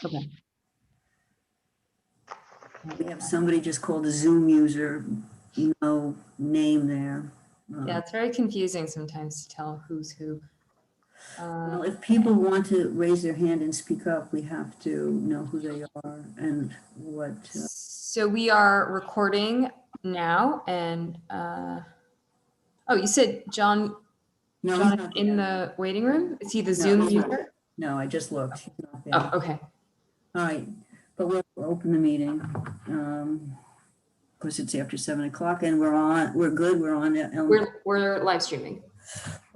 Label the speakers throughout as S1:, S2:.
S1: Okay.
S2: We have somebody just called a Zoom user, no name there.
S1: Yeah, it's very confusing sometimes to tell who's who.
S2: Well, if people want to raise their hand and speak up, we have to know who they are and what.
S1: So we are recording now, and oh, you said John.
S2: No,
S1: John
S2: he's
S1: is
S2: not
S1: in
S2: there.
S1: the waiting room. Is he the
S2: No,
S1: Zoom
S2: he's not.
S1: user?
S2: No, I just looked. He's not there.
S1: Oh, okay.
S2: All right, but we'll open the meeting. Of course, it's after 7 o'clock, and we're on. We're good. We're on.
S1: We're live streaming.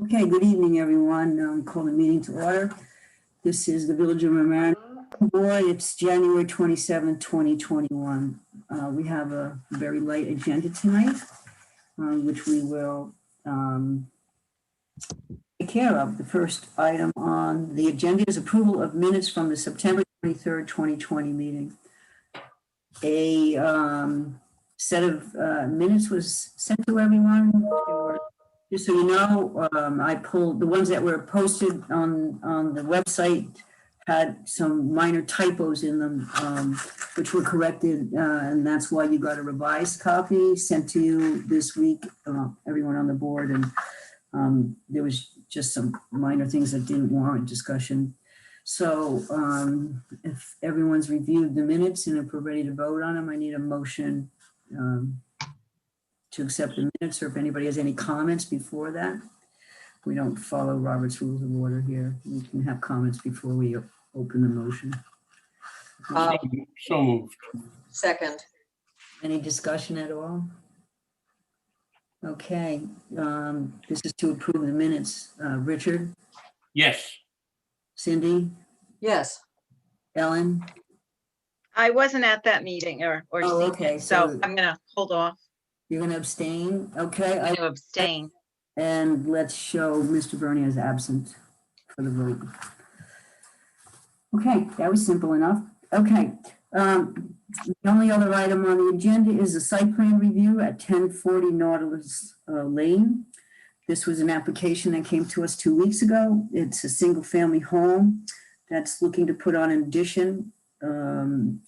S2: Okay. Good evening, everyone. Call the meeting to order. This is the Village of Mamaroneck Board. It's January 27th, 2021. We have a very light agenda tonight, which we will take care of. The first item on the agenda is approval of minutes from the September 23rd, 2020 meeting. A set of minutes was sent to everyone. Just so you know, I pulled the ones that were posted on the website had some minor typos in them, which were corrected, and that's why you got a revised copy sent to you this week, everyone on the board, and there was just some minor things that didn't warrant discussion. So if everyone's reviewed the minutes and if we're ready to vote on them, I need a motion to accept the minutes, or if anybody has any comments before that. We don't follow Robert's Rules of Order here. We can have comments before we open the motion.
S3: So moved.
S4: Second.
S2: Any discussion at all? Okay, this is to approve the minutes. Richard,
S3: Yes.
S2: Cindy,
S4: Yes.
S2: Ellen?
S5: I wasn't at that meeting or
S2: Oh,
S5: seen
S2: okay,
S5: it, so
S2: so-
S5: I'm gonna hold off.
S2: You're gonna abstain? Okay,
S5: I'm gonna abstain.
S2: and let's show Mr. Bernie as absent for the vote. Okay, that was simple enough. Okay, the only other item on the agenda is a site plan review at 1040 Nautilus Lane. This was an application that came to us 2 weeks ago. It's a single family home that's looking to put on an addition on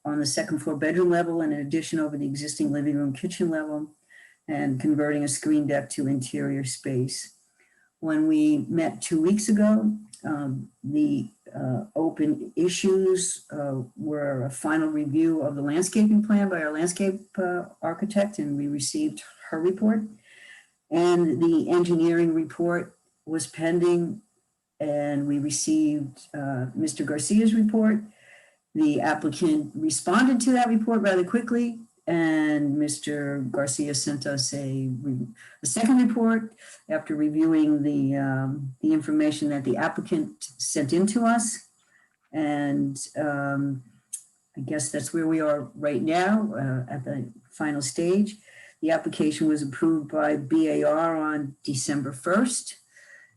S2: the second floor bedroom level and an addition over the existing living room kitchen level, and converting a screen deck to interior space. When we met 2 weeks ago, the open issues were a final review of the landscaping plan by our landscape architect, and we received her report. And the engineering report was pending, and we received Mr. Garcia's report. The applicant responded to that report rather quickly, and Mr. Garcia sent us a second report after reviewing the information that the applicant sent in to us. And I guess that's where we are right now at the final stage. The application was approved by BAR on December 1st.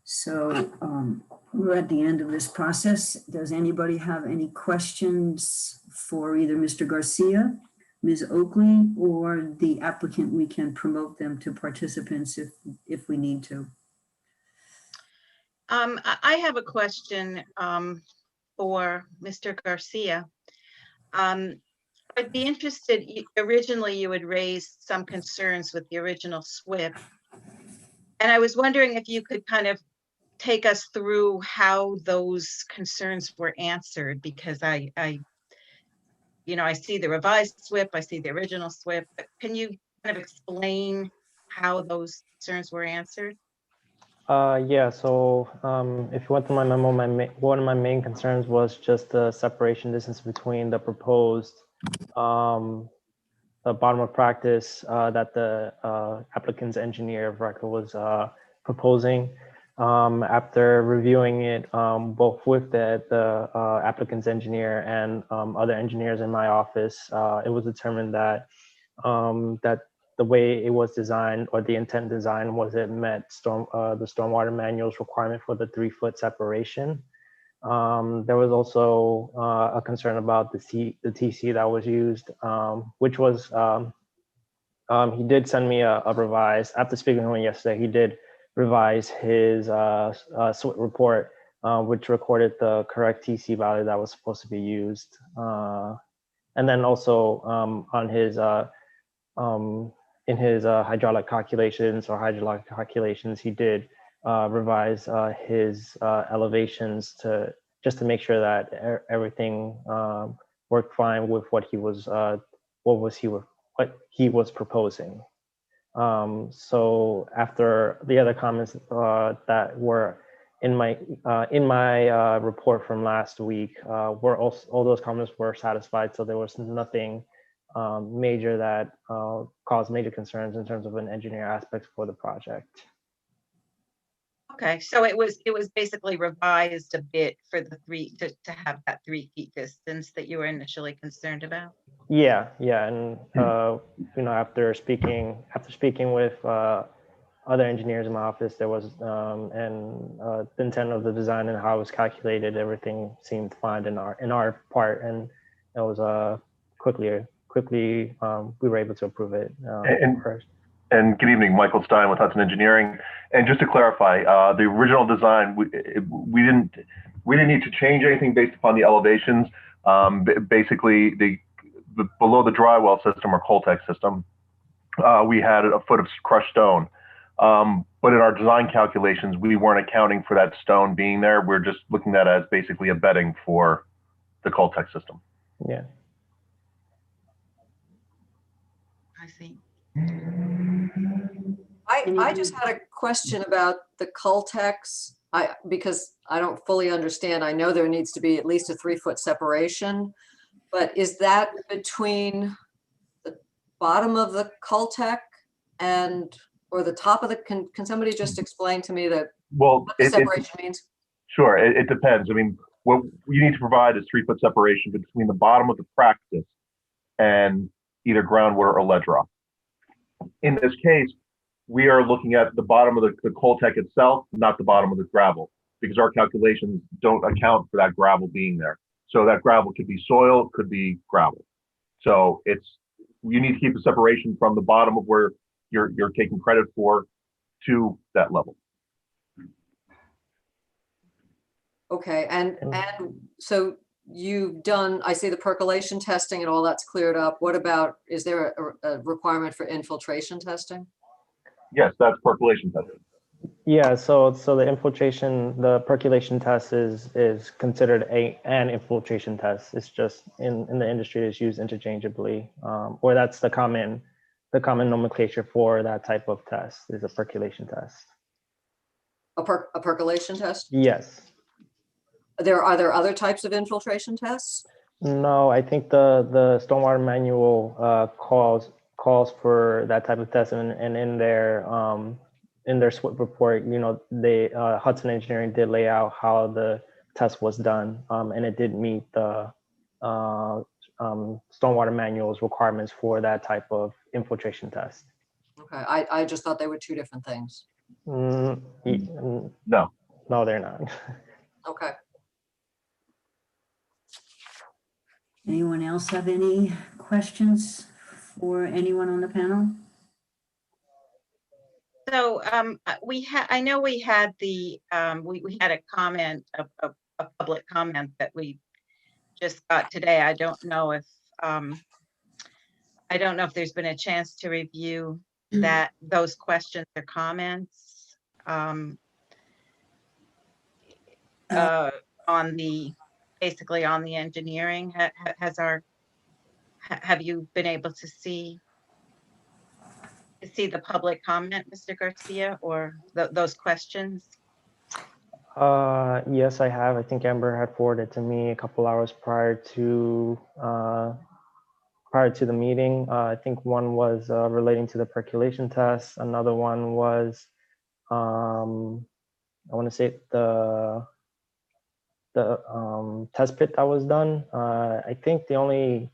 S2: So we're at the end of this process. Does anybody have any questions for either Mr. Garcia, Ms. Oakley, or the applicant? We can promote them to participants if we need to.
S5: I have a question for Mr. Garcia. I'd be interested, originally you had raised some concerns with the original SWIP. And I was wondering if you could kind of take us through how those concerns were answered, because I see the revised SWIP, I see the original SWIP. Can you kind of explain how those concerns were answered?
S6: Yeah, so if you went through my memo, one of my main concerns was just the separation distance between the proposed the bottom of practice that the applicant's engineer of record was proposing. After reviewing it both with the applicant's engineer and other engineers in my office, it was determined that that the way it was designed, or the intent design, was it met the stormwater manual's requirement for the 3-foot separation. There was also a concern about the TC that was used, which was, he did send me a revised, after speaking to him yesterday, he did revise his SWIP report which recorded the correct TC value that was supposed to be used. And then also on his in his hydraulic calculations or hydrologic calculations, he did revise his elevations to just to make sure that everything worked fine with what he was proposing. So after the other comments that were in my report from last week, were also, all those comments were satisfied. So there was nothing major that caused major concerns in terms of an engineer aspect for the project.
S5: Okay, so it was basically revised a bit for the to have that 3 feet distance that you were initially concerned about.
S6: Yeah, and you know, after speaking with other engineers in my office, there was the intent of the design and how it was calculated, everything seemed fine in our part, and it was quickly we were able to approve it.
S3: And good evening, Michael Stein with Hudson Engineering. And just to clarify, the original design, we didn't need to change anything based upon the elevations. Basically, the below the dry well system or Coltec system, we had a foot of crushed stone. But in our design calculations, we weren't accounting for that stone being there. We're just looking at it as basically a bedding for the Coltec system.
S6: Yeah.
S5: I see.
S4: I just had a question about the Coltex. Because I don't fully understand. I know there needs to be at least a 3-foot separation, but is that between the bottom of the Coltec or the top of the, can somebody just explain to me what the separation means?
S3: Sure, it depends. I mean, what you need to provide is 3-foot separation between the bottom of the practice and either groundwater or ledge rock. In this case, we are looking at the bottom of the Coltec itself, not the bottom of the gravel, because our calculations don't account for that gravel being there. So that gravel could be soil, could be gravel. So you need to keep the separation from the bottom of where you're taking credit for to that level.
S4: Okay, and so you've done, I see the percolation testing and all that's cleared up. What about, is there a requirement for infiltration testing?
S3: Yes, that's percolation testing.
S6: Yeah, so the percolation test is considered an infiltration test. It's just in the industry it's used interchangeably, or that's the common nomenclature for that type of test is a percolation test.
S4: A percolation test?
S6: Yes.
S4: Are there other types of infiltration tests?
S6: No, I think the stormwater manual calls for that type of test, and in their SWIP report, you know, Hudson Engineering did lay out how the test was done, and it did meet the stormwater manual's requirements for that type of infiltration test.
S4: Okay, I just thought they were 2 different things.
S3: No,
S6: they're not.
S4: Okay.
S2: Anyone else have any questions for anyone on the panel?
S5: So I know we had we had a comment, a public comment that we just got today. I don't know if there's been a chance to review those questions or comments basically on the engineering. Have you been able to see the public comment, Mr. Garcia, or those questions?
S6: Yes, I have. I think Amber had forwarded to me a couple hours prior to the meeting. I think one was relating to the percolation test. Another one was I want to say the test pit that was done. I think the only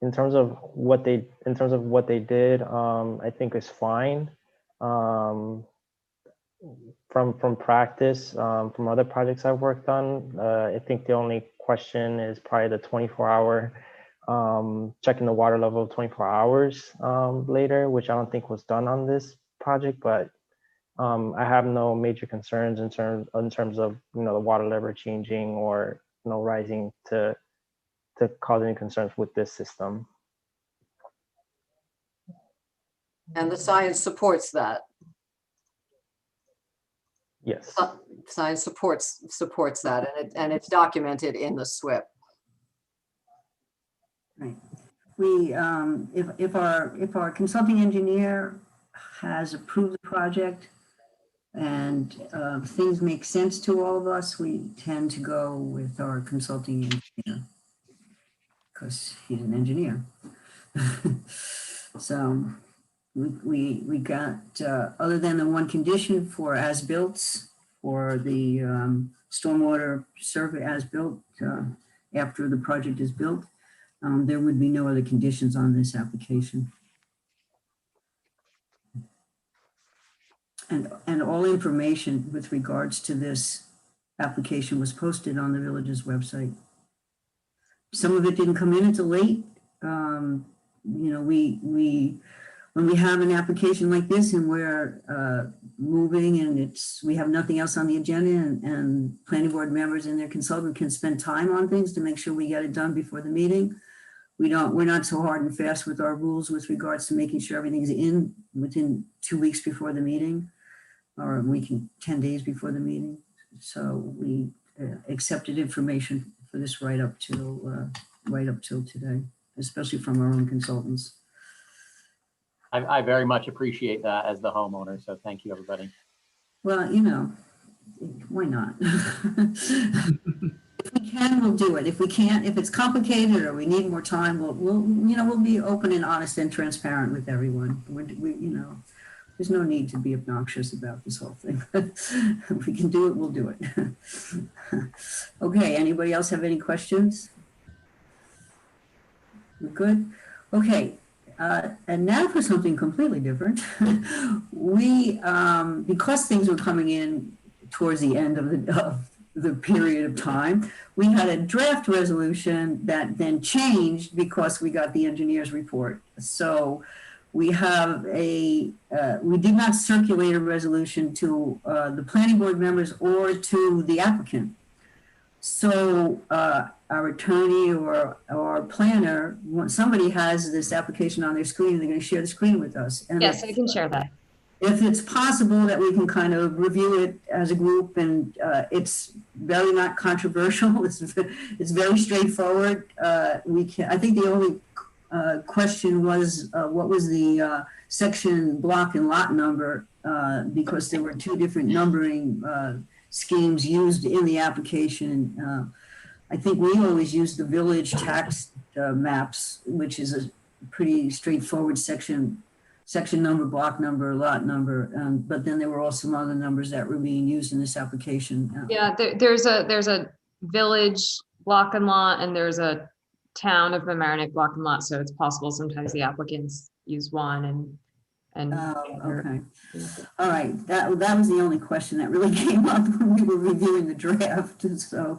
S6: in terms of what they did, I think is fine. From practice, from other projects I've worked on, I think the only question is probably the 24-hour checking the water level 24 hours later, which I don't think was done on this project, but I have no major concerns in terms of the water level changing or rising to cause any concerns with this system.
S4: And the science supports that.
S6: Yes.
S4: Science supports that, and it's documented in the SWIP.
S2: Right. We, if our consulting engineer has approved the project and things make sense to all of us, we tend to go with our consulting engineer because he's an engineer. So we got, other than the one condition for as-built, for the stormwater survey as-built after the project is built, there would be no other conditions on this application. And all information with regards to this application was posted on the village's website. Some of it didn't come in until late. When we have an application like this and we're moving and we have nothing else on the agenda and planning board members and their consultant can spend time on things to make sure we get it done before the meeting. We're not so hard and fast with our rules with regards to making sure everything's in within 2 weeks before the meeting or 10 days before the meeting. So we accepted information for this right up till today, especially from our own consultants.
S7: I very much appreciate that as the homeowner. So thank you, everybody.
S2: Well, why not? If we can, we'll do it. If we can't, if it's complicated or we need more time, we'll be open and honest and transparent with everyone. There's no need to be obnoxious about this whole thing. If we can do it, we'll do it. Okay, anybody else have any questions? We're good? Okay. And now for something completely different. We, because things were coming in towards the end of the period of time, we had a draft resolution that then changed because we got the engineer's report. So we have we did not circulate a resolution to the planning board members or to the applicant. So our attorney or our planner, somebody has this application on their screen, they're going to share the screen with us. And
S1: Yes, I can share that.
S2: if it's possible that we can kind of review it as a group, and it's very not controversial, it's very straightforward. I think the only question was what was the section, block, and lot number, because there were two different numbering schemes used in the application. I think we always use the village tax maps, which is a pretty straightforward section number, block number, lot number. But then there were also some other numbers that were being used in this application.
S1: Yeah, there's a village block and lot, and there's a town of Mamaroneck block and lot. So it's possible sometimes the applicants use one and
S2: Okay. All right. That was the only question that really came up when we were reviewing the draft. So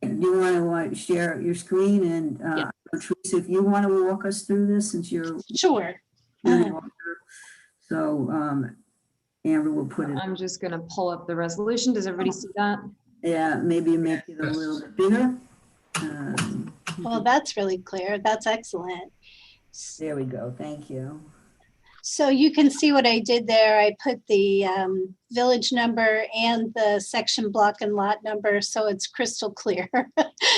S2: do you want to share your screen? And
S1: Yeah.
S2: Teresa, if you want to walk us through this, since you're
S8: Sure.
S2: the author. So Amber will put it.
S1: I'm just gonna pull up the resolution. Does everybody see that?
S2: Yeah, maybe make it a little bit bigger.
S8: Well, that's really clear. That's excellent.
S2: There we go. Thank you.
S8: So you can see what I did there. I put the village number and the section, block, and lot number, so it's crystal clear.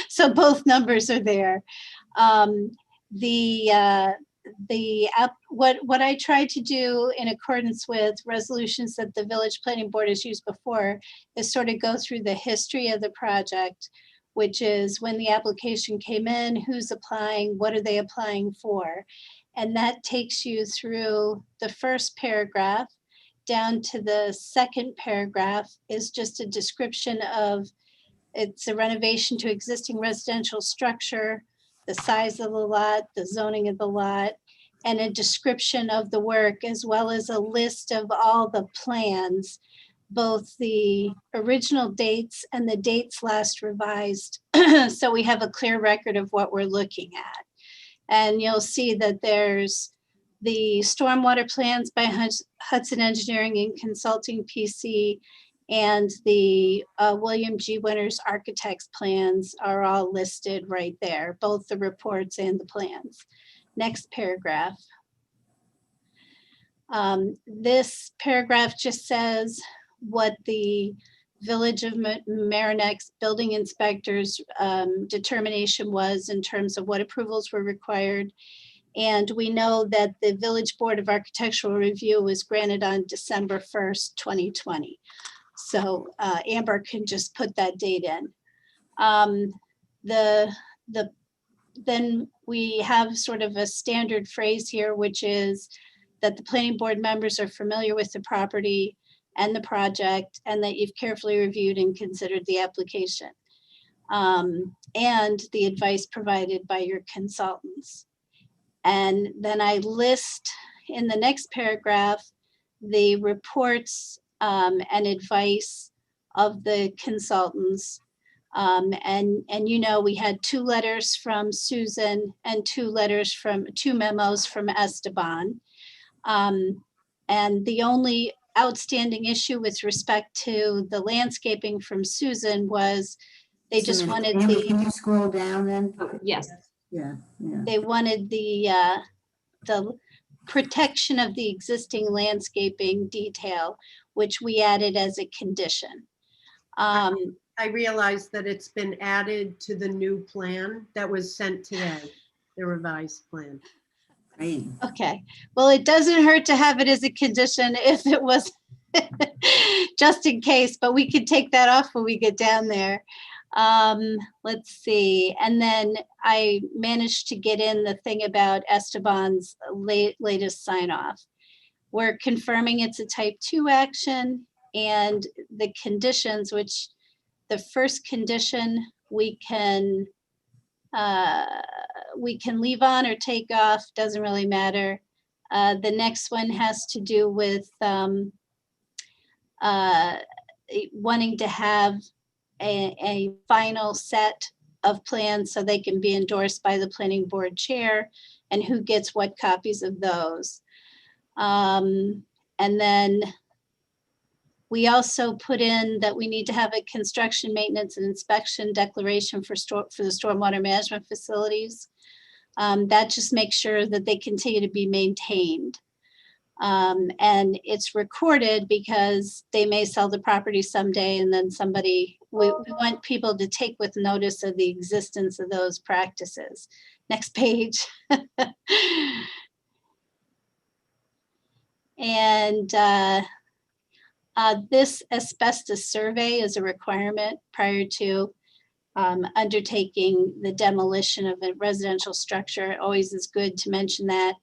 S8: So both numbers are there. What I tried to do in accordance with resolutions that the village planning board has used before is sort of go through the history of the project, which is when the application came in, who's applying, what are they applying for? And that takes you through the first paragraph down to the second paragraph is just a description of, it's a renovation to existing residential structure, the size of the lot, the zoning of the lot, and a description of the work, as well as a list of all the plans, both the original dates and the dates last revised. So we have a clear record of what we're looking at. And you'll see that there's The stormwater plans by Hudson Engineering and Consulting PC and the William G. Winters Architects plans are all listed right there, both the reports and the plans. Next paragraph. This paragraph just says what the Village of Mamaroneck's building inspector's determination was in terms of what approvals were required. And we know that the Village Board of Architectural Review was granted on December 1st, 2020. So Amber can just put that date in. Then we have sort of a standard phrase here, which is that the planning board members are familiar with the property and the project, and that you've carefully reviewed and considered the application and the advice provided by your consultants. And then I list in the next paragraph the reports and advice of the consultants. And you know, we had 2 letters from Susan and 2 memos from Esteban. And the only outstanding issue with respect to the landscaping from Susan was they just wanted
S2: Amber,
S8: the,
S2: can you scroll down then?
S1: Yes.
S2: Yeah, yeah.
S8: they wanted the protection of the existing landscaping detail, which we added as a condition.
S9: I realize that it's been added to the new plan that was sent today, the revised plan.
S2: Great.
S8: Okay, well, it doesn't hurt to have it as a condition if it was just in case, but we could take that off when we get down there. Let's see. And then I managed to get in the thing about Esteban's latest sign off. We're confirming it's a type 2 action, and the conditions, which the first condition we can leave on or take off, doesn't really matter. The next one has to do with wanting to have a final set of plans so they can be endorsed by the planning board chair, and who gets what copies of those. And then we also put in that we need to have a construction, maintenance, and inspection declaration for the stormwater management facilities. That just makes sure that they continue to be maintained. And it's recorded because they may sell the property someday, and then we want people to take with notice of the existence of those practices. Next page. And this asbestos survey is a requirement prior to undertaking the demolition of a residential structure. It always is good to mention that.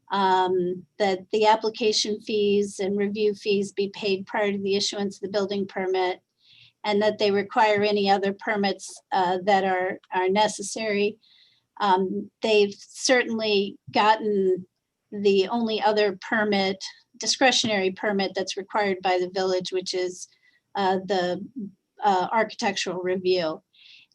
S8: That the application fees and review fees be paid prior to the issuance of the building permit, and that they require any other permits that are necessary. They've certainly gotten the only other permit, discretionary permit that's required by the village, which is the architectural review.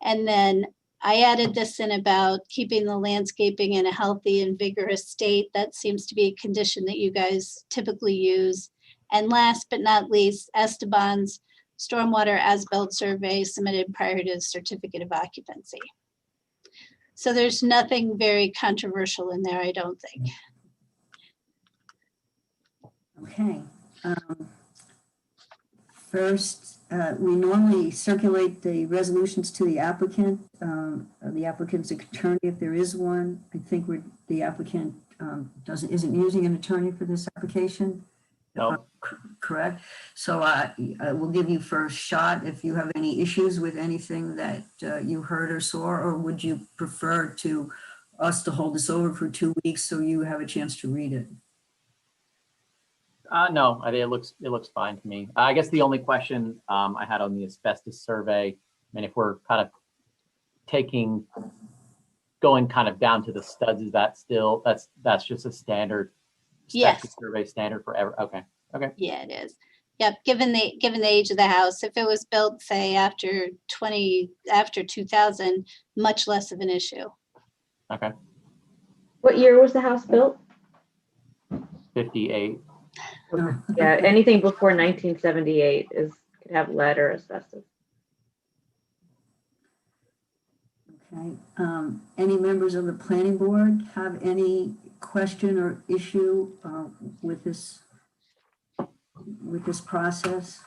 S8: And then I added this in about keeping the landscaping in a healthy and vigorous state. That seems to be a condition that you guys typically use. And last but not least, Esteban's stormwater as-built survey submitted prior to the certificate of occupancy. So there's nothing very controversial in there, I don't think.
S2: Okay. First, we normally circulate the resolutions to the applicant's attorney if there is one. I think the applicant isn't using an attorney for this application.
S7: No.
S2: Correct. So I will give you first shot if you have any issues with anything that you heard or saw, or would you prefer us to hold this over for 2 weeks so you have a chance to read it?
S7: No, I think it looks fine to me. I guess the only question I had on the asbestos survey, I mean, if we're kind of going kind of down to the studs, is that still, that's just a standard
S8: Yes.
S7: survey standard forever? Okay.
S8: Yeah, it is. Yep, given the age of the house, if it was built, say, after 2000, much less of an issue.
S7: Okay.
S10: What year was the house built?
S7: 58.
S10: Yeah, anything before 1978 could have lead or asbestos.
S2: Okay. Any members of the planning board have any question or issue with this process?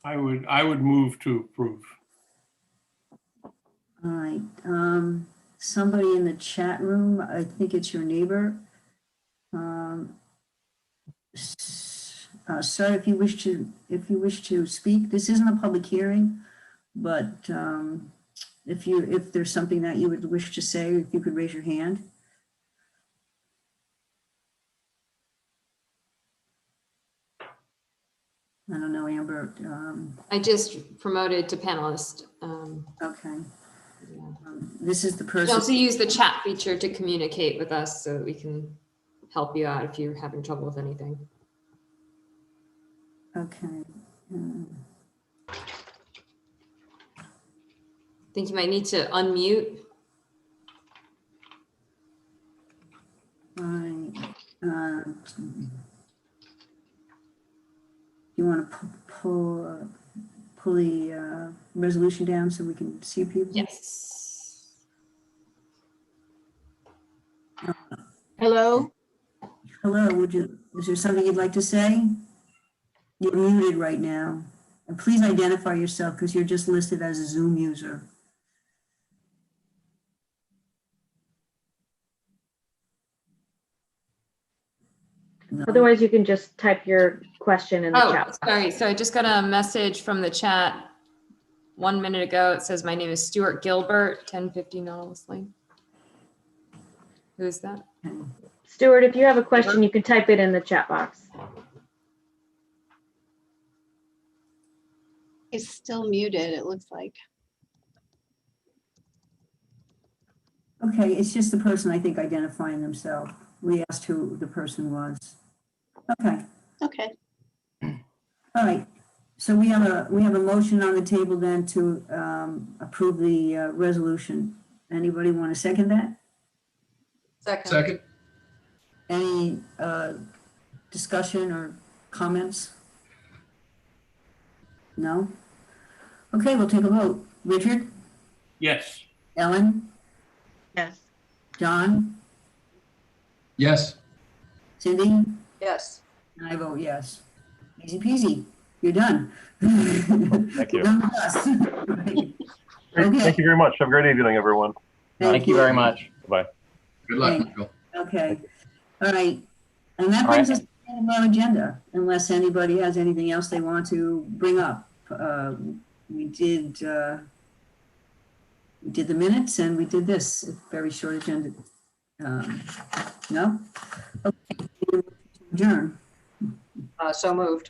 S11: I would move to approve.
S2: All right. Somebody in the chat room, I think it's your neighbor. Sir, if you wish to speak, this isn't a public hearing, but if there's something that you would wish to say, if you could raise your hand. I don't know, Amber.
S1: I just promoted to panelist.
S2: Okay.
S1: Yeah.
S2: This is the
S1: You
S2: person.
S1: can also use the chat feature to communicate with us so that we can help you out if you're having trouble with anything.
S2: Okay.
S1: I think you might need to unmute.
S2: Right. You want to pull the resolution down so we can see people?
S1: Yes.
S9: Hello?
S2: Hello, is there something you'd like to say? You're muted right now. And please identify yourself because you're just listed as a Zoom user. No.
S10: Otherwise, you can just type your question in the chat box.
S1: Sorry. So I just got a message from the chat 1 minute ago. It says, my name is Stuart Gilbert, 1050 Nautilus Lane. Who is that?
S10: Stuart, if you have a question, you can type it in the chat box.
S8: He's still muted, it looks like.
S2: Okay, it's just the person, I think, identifying themselves. We asked who the person was. Okay,
S8: Okay.
S2: all right. So we have a motion on the table then to approve the resolution. Anybody want to second that?
S4: Second.
S2: Any discussion or comments? No? Okay, we'll take a vote. Richard?
S11: Yes.
S2: Ellen?
S5: Yes.
S2: John?
S12: Yes.
S2: Cindy?
S4: Yes.
S2: And I vote yes. Easy peasy. You're done.
S3: Thank you.
S2: Done with us.
S3: Great.
S2: Okay.
S3: Thank you very much. Have a great evening, everyone.
S7: Thank you very much.
S3: Bye.
S12: Good luck,
S2: Thanks.
S12: Michael.
S2: Okay, all right. And that
S7: All
S2: brings
S7: right.
S2: us to the end of our agenda, unless anybody has anything else they want to bring up. We did the minutes and we did this, very short agenda. No? Okay. Adjourn.
S4: So moved.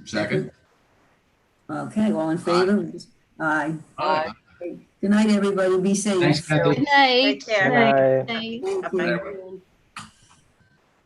S12: Second.
S2: Okay, all in favor? Aye.
S4: Aye.
S2: Good night, everybody. Be safe.
S12: Thanks, Kathy.
S8: Good night.
S5: Take care.
S10: Good night.
S8: Night.
S2: Thank you.